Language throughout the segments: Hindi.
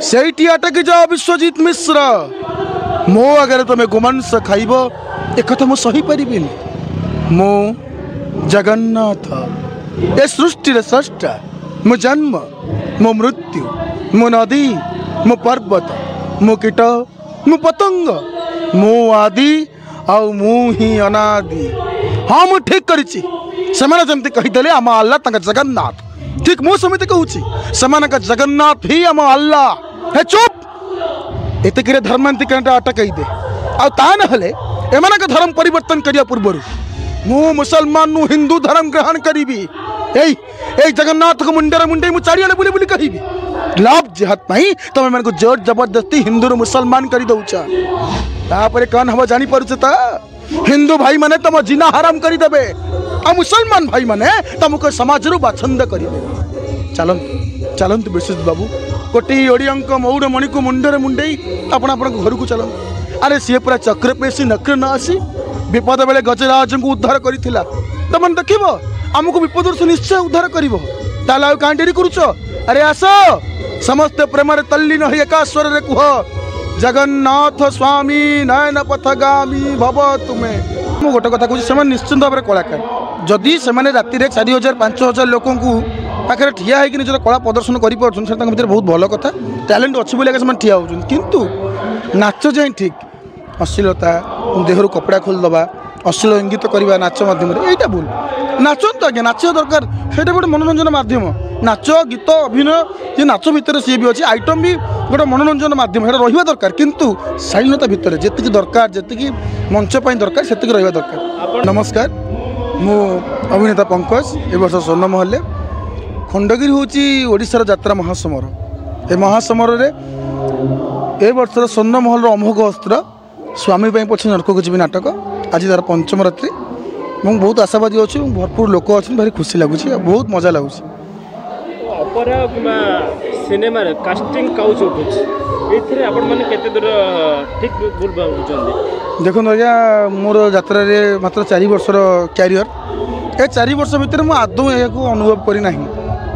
से अटक जाओ विश्वजीत मिश्र मो अगर तुम्हें गोमांस खाइब एक मु सही पारि मो जगन्नाथ ए सृष्टि स्रष्टा मो जन्म मो मृत्यु मो नदी मो पर्वत मो कीट मो पतंग मो आदि आउ मु ही अनादि। हाँ मु ठीक करिछि सेमाने जमती कहिदेले आम अल्लाह तंग जगन्नाथ ठीक मु समिति कहूछि सेमाने का जगन्नाथ ही आम अल्लाह। हे चुप एतकिरे धर्मांतिक अटकई दे आ नहले एमाने का धर्म परिवर्तन करिया पूर्व मु मुसलमान नु हिंदू धर्म ग्रहण करीबी ए जगन्नाथ को मुंडे मुंडे मु चारियाले बुली बुली कहिबी लाभ जेहत नहीं तमे मन को जोर जबरदस्ती हिंदू रो मुसलमान करी दउचा तापरे कौन हवा जानी परुछ ता हिंदू भाई माने तम जिना हराम करी देबे आ मुसलमान भाई माने तुमको समाज रो बाछंद करी देबे। चलंत चलंत विश्वजीत बाबू कोटी ओडियंक मौड़ मणि को मुंडे मुंडे आपण आपण घर को चलंत अरे सी पूरा चक्र पेशी नक्र न आसी विपद बेले गजराज को उद्धार करिथिला तमन देखिबो आमको विपद से निश्चय उद्धार करिवो ताला कां डेरी करूछ अरे आस समस्त प्रेम तल्लीन हो एका स्वर रे कुह जगन्नाथ स्वामी नयन पथगामी भव तुमे। मु गोटे कथा कहूँ से निश्चिंत भाव में कलाकार जदि से राति 4000-5000 लोक पाखे ठिया होकर निजर कला प्रदर्शन कर बहुत भल कथा टैलेंट अच्छी बोलिए ठिया हो किंतु नाच जाए ठीक अश्लीलता देहर कपड़ा खोलदबा अश्लील इंगित करवा नाच माध्यम यहाँ भूल नाचत आज्ञा नाचा दरकार से गोटे मनोरंजन माध्यम नाच गीत अभिनय ये नाच भितर सी भी अच्छे आइटम भी गोटे मनोरंजन माध्यम है रहा दरकार किंतु शालीनता भितर जी दरकार जी मंच दरकार से रहा दरकार। नमस्कार मु अभिनेता पंकज ए वर्ष स्वर्ण महल खंडगिरी हूँ ओडिशार यात्रा महासमर ए महासमर ए वर्षर स्वर्ण महल अमोघ अस्त्र स्वामी पछे नरक को जी नाटक आज तार पंचम रात्रि बहुत आशावादी अच्छी भरपूर लोक अच्छे भारी खुशी लगुच बहुत मजा लगुच। अपरा किबा सिनेमा रे कास्टिंग काउच उठुछ एथरे आपण माने केते दूर ठीक भूल बाबुचंदी देखो आज्ञा मोर यात्रा रे मात्र 4 वर्षर कैरियर ए 4 वर्ष भितर मु आदौ या अनुभव करी नाही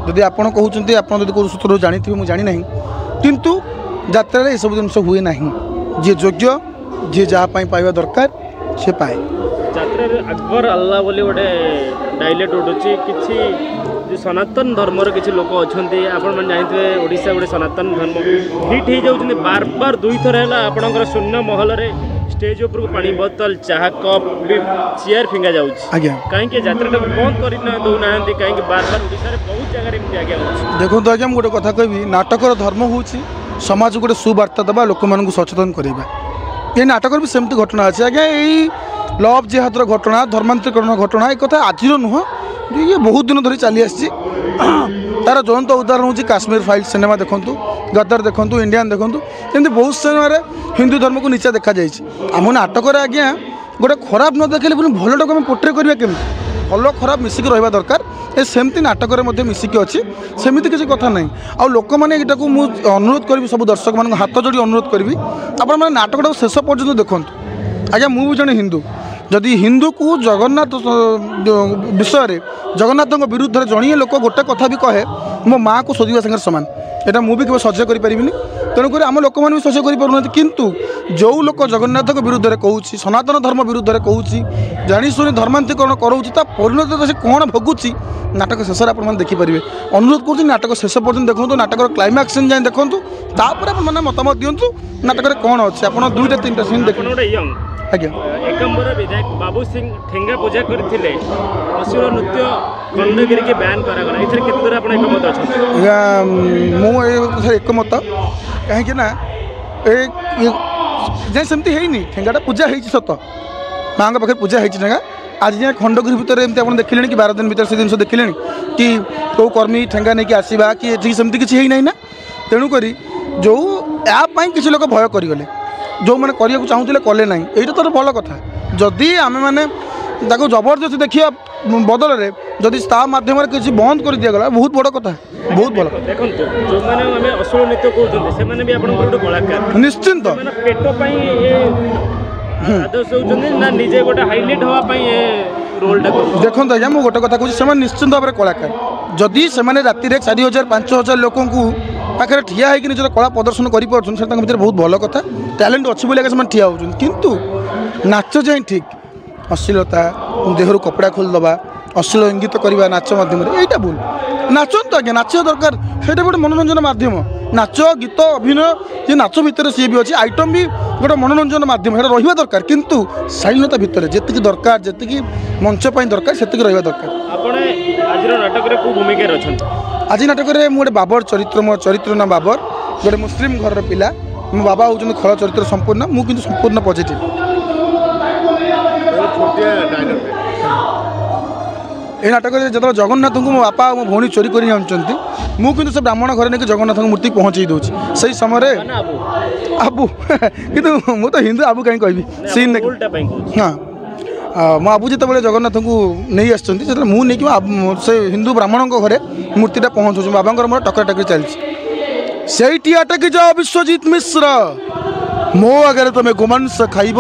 जदि आपण कहउचंती आपण जदि को सूत्र जानिथिबे मु जानि नाही किंतु यात्रा रे ए सब जिंस हुए नाही जे योग्य जे जहा पाई पाइबा दरकार से पाए। यात्रा रे अकबर अल्लाह बोली गोटे डायलेक्ट उठुची किछि जो सनातन धर्मर किसी लोक अच्छे आपण मैंने जानते ओडिशा गोटे सनातन धर्म हिट हो जाऊँ बार बार दुई थर है आपंकर शून्य महल स्टेज उपर पानी बोतल चाह कप चेयर फिंगा जाऊँगी कहीं यात्रा बंद कर दौना कहीं बार बार ओडिशा बहुत जगह आगे देखो आज्ञा गोटे कथा कहि नाटकर धर्म हूँ समाज गोटे सुवार्ता देवा लोक मान सचेतन करवा ये नाटक भी सेमती घटना अच्छे आज्ञा यही लव जेहादर घटना धर्मांतरीकरण घटना एक कथा आज नुह ये बहुत दिन धरी चली आसी तार ज्वलंत उदाहरण हूँ काश्मीर फाइल सिनेमा देखूँ गदर देखूँ इंडियन देखूँ एमती बहुत सिनेमा हिंदू धर्म को नीचा देखा आम नाटक आज्ञा गोटे खराब न देखले भलटा को पोट्रे करवा केमी भल खराब मिसिक रहा दरकार ए सेमती नाटक मिसिकी अच्छी सेमती किसी कथा ना आ लोक मैंने यहाँ को अनुरोध करी सब दर्शक मान हाथ जोड़ी अनुरोध करी आप नाटक शेष पर्यटन देखूँ आज्ञा मु भी जड़े हिंदू जदि हिंदू को जगन्नाथ विषय जगन्नाथ विरुद्ध जड़िए लोक गोटे कथा भी कहे मो माँ को शोधा सागर सामान यहाँ मुझे केवल सह्य करें तेणुक आम लोक मैंने भी सह्य कर किंतु जो लोक जगन्नाथ विरुद्ध में कहूँ सनातन धर्म विरुद्ध में कहूँ जाशुनी धर्मांतरीकरण करा परिणत से कौन भोगुची नाटक शेष आप देखिपारे अनुरोध कर नाटक शेष पर्यटन देखो नाटक क्लाइमैक्स जाए देखूँ तापर मैंने मतामत दिंतु नाटक कौन अच्छे आप 2-3 सीन देख आज्ञा एकम्बर विधायक बाबू सिंह ठेंगा पूजा करथिले अश्लील नृत्य खंडगिरी के बैन करागला इथरे केते दूर आपण एकमत अछि या मो एकमत कहीं ना जे सेमती हेनी ठेंगाटा पूजा हेछि सत माँ पाखे पूजा हेछि ठेंगा आज जाए खंडगिरी भितर एमती आप देखिले कि 12 दिन भीतर से जिन देखिले कि कौ कर्मी ठेंगा नहीं आसवा कि ये सेमती किसी है ना तेणुक जो आप किसी लोग भय करगले जो मैंने करने चाहूले कले ना यहाँ तो भल कथा जदि आम मैंने जबरदस्ती देखिए बदल में जदि मध्यम किसी बंद कर दिगला बहुत बड़ कथा बहुत भल निश्चिंत देखो आज्ञा मुझे गोटे कथा कहूँ निश्चिंत भाव में कलाकार जदि से राति 4000-5000 लोक पाखे ठिया होकर निजर कला प्रदर्शन कर भर बहुत भल कथा टैलेंट अच्छी बोलिए से ठिया हो किंतु नाच जाए ठीक अश्लीलता देहर कपड़ा खोलदबा अश्लील इंगित करवा नाच मध्यम यहाँ भूल नाचतु आज्ञा नाच दरकार से गोटे मनोरंजन मध्यम नाच गीत अभिनय ये नाच भितर सी भी अच्छी आइटम भी गोटे मनोरंजन मध्यम है रहा दरकार किंतु शालीनता भितर जी दरकार जी मंच दरकार से रहा दरकार आज नाटक में गोटे बाबर चरित्र मो चरित्र ना बाबर गोटे मुस्लिम घर पिला मो बाबा होती खल चरित्र संपूर्ण मुझे संपूर्ण पॉजिटिव ए नाटक में जो जगन्नाथ को मो बापा मो भौणी चोरी कर मुझे से ब्राह्मण घर नहीं जगन्नाथ मूर्ति पहुँचे दूसरी से समय आबू कि मु तो हिंदू आबू कहीं कहबी सीन हाँ मो आबू जो जगन्नाथ को नहीं आसते मुझे से हिंदू ब्राह्मण घरे मूर्तिटा पहुँचू बाबा मोर टकर टकर चलती से अटकी जाओ विश्वजीत मिश्र मो आगे तुम्हें गोमांस खाइब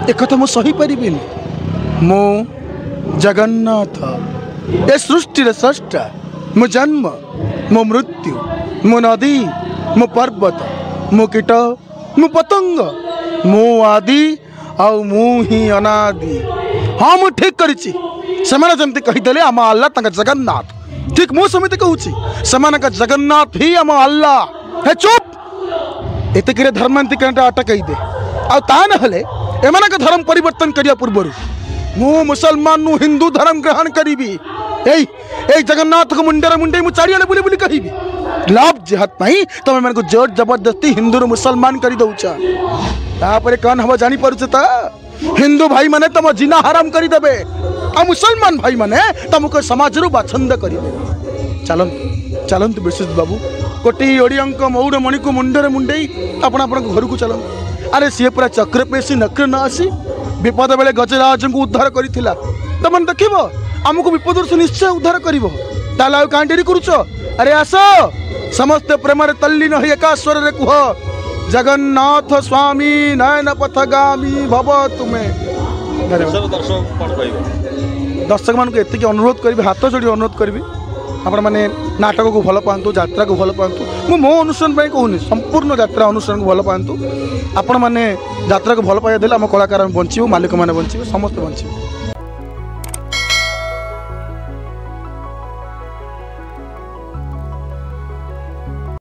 एक मुझे सही पारि मो जगन्नाथ ए सृष्टि स्रष्टा मो जन्म मो मृत्यु मो नदी मो पर्वत मो कीट मो पतंग मो आदि आउ मु ही अनादि हाँ मु ठीक करिछि सेमाने जमती कहिदेले आम अल्लाह तंका जगन्नाथ ठीक मु समिति कहूछि सेमानका जगन्नाथ ही आम अल्लाह हे चुप एतकिरे धर्मांतिक अटकई दे आ ता नहले एमानका धर्म परिवर्तन करिया पूर्वरु मु मुसलमान नु हिंदू धर्म ग्रहण करीबी ए जगन्नाथ को मुंडे मुंडे मु चारियाले बुली बुली कहिबी लाभ जेहत नहीं तमे मन को जोर जबरदस्ती हिंदू रो मुसलमान करी दउचा तापरे कौन हम जानी परुछ ता हिंदू भाई माने तम जिना हराम करी देबे आ मुसलमान भाई माने तुमको समाज रो बाछंद करी देबे चलंत विश्वजित बाबू कोटी ओडियंक मौड़ मणि को मुंडे मुंडे आपण आपण घर को चलंत अरे सी पूरा चक्र पेशी नक्र न आसी विपद बेले गजराज को उद्धार करथिला तमन देखिबो आमको विपद से निश्चय उद्धार करिवो ताला कां डेरी करूछ अरे आस समस्त प्रेम तल्लीन हो एका स्वर रे कुह जगन्नाथ स्वामी नयन पथगामी भव तुम्हें दर्शक मान को एति अनुरोध करी हाथ जोड़ी अनुरोध करी आपण मैंने नाटक को भल पातु यात्रा को भल पातु मो अनुष्ठान कहूनी संपूर्ण यात्रा अनुष्ठान को भल पातु आपण मैंने यात्रा को भल पाइबा आम कलाकार बंचू मालिक मैंने बंचे समस्त बंचे।